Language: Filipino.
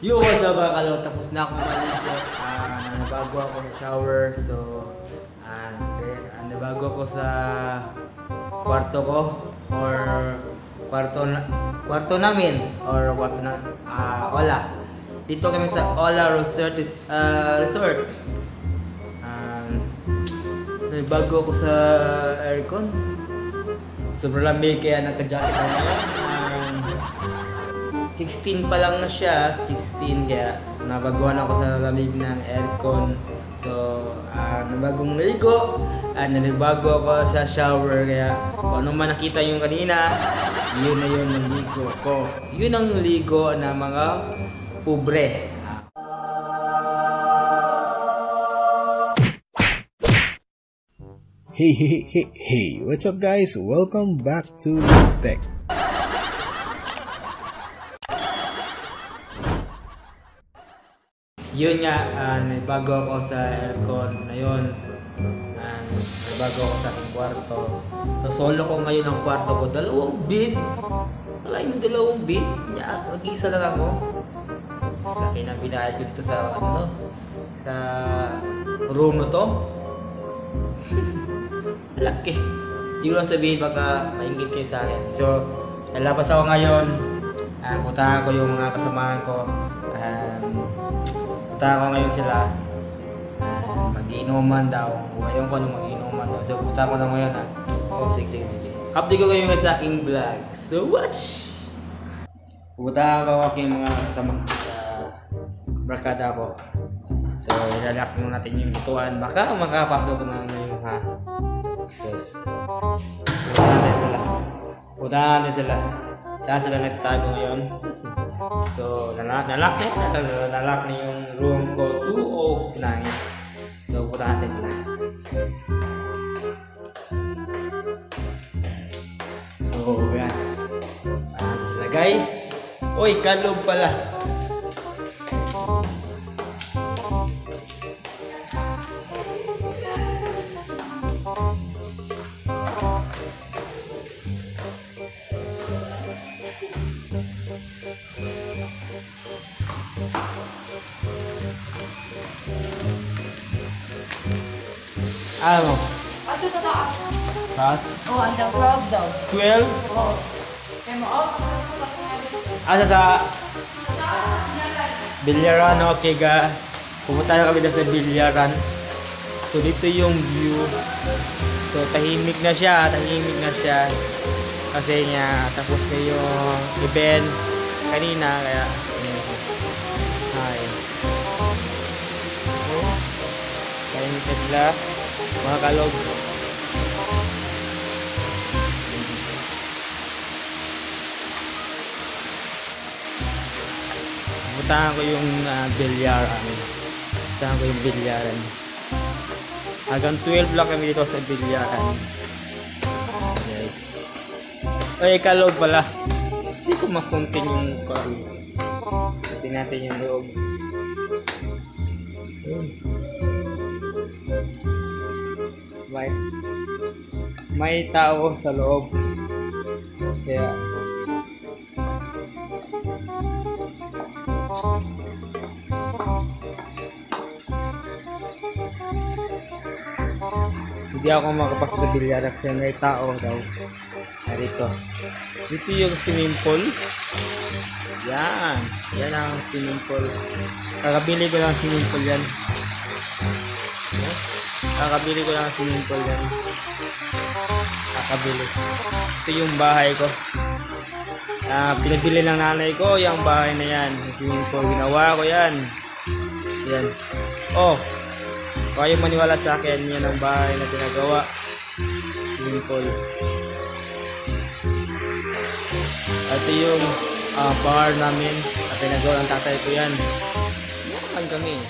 Yo, what's up mga kalo? Tapos na ako maligo. Nabago ako sa shower. So, nabago ako sa kwarto ko. Or kwarto namin. Or kwarto na, Ola. Dito kami sa Ola Resort. Nabago ako sa aircon. Sobrang lamig kaya nagka-jacket ako ngayon. 16 pa lang na siya, 16 kaya nabaguhan ako sa lamig ng aircon. So, nabagong naligo, nalibago ako sa shower kaya kung ano man nakita yung kanina, yun na yun ang ligo ko. Yun ang ligo ng mga pobre. Hey, what's up guys? Welcome back to Tech. Yun nga, nabago ako sa aircon na yun. Nabago ako sa aking kwarto. So, solo ko ngayon ang kwarto ko. Dalawang bed. Wala yung dalawang bed. Mag-isa lang ako. Sus, laki na binayad ko dito sa, sa room na to. Laki. Yung lang sabihin baka maingit kayo sa akin. So, lalabas ako ngayon. Puntahan ko yung mga kasamahan ko. Puntahan ko ngayon sila. Mag-inuman daw. Ngayon ko anong mag-inuman daw. So, puntahan ko na ngayon. Sige. Update ko kayo sa aking vlog. So, watch! Puntahan ko aking mga kasama sa barkada ko. So, ilalak mo natin yung lutuan. Baka makapasok na ngayon ha. Sus. Puntahan natin sila. Saan sila nagtago ngayon? So, nalak na yung room ko 209. So, puntahan natin sila. So, yan. Puntahan natin sila guys. Uy, kalog pala. Ano? Ato sa taas. Taas? Oh, andang crowd daw. 12? Oh. Kaya mo, Asa sa Bilyaran, okay ga. Pumunta na kami na sa Bilyaran. So dito yung view. So tahimik na siya. Kasi nga tapos na yung event kanina kaya hi. Oh, tahimik na sila. Mga kalog. Puntahan ko yung bilyaran. Hanggang 12 lang kami dito sa bilyaran. Yes. Ay, kalog pala. Hindi ko makuntin yung kalog. Kasi natin yung loob. May tao sa loob. Kaya hindi ako makapasok sa bilyaran kasi may tao daw. Dito yung swimming pool. Yan ang swimming pool. Kakabili ko lang swimming pool yan. Ito yung bahay ko. Pinabili ng nanay ko yung bahay na yan. Swimming pool, ginawa ko yan. Oh, kayo maniwala sa akin, yan ang bahay na pinagawa. Swimming pool. Ito yung bar namin. Pinagawa ng tatay ko yan. Yan kami.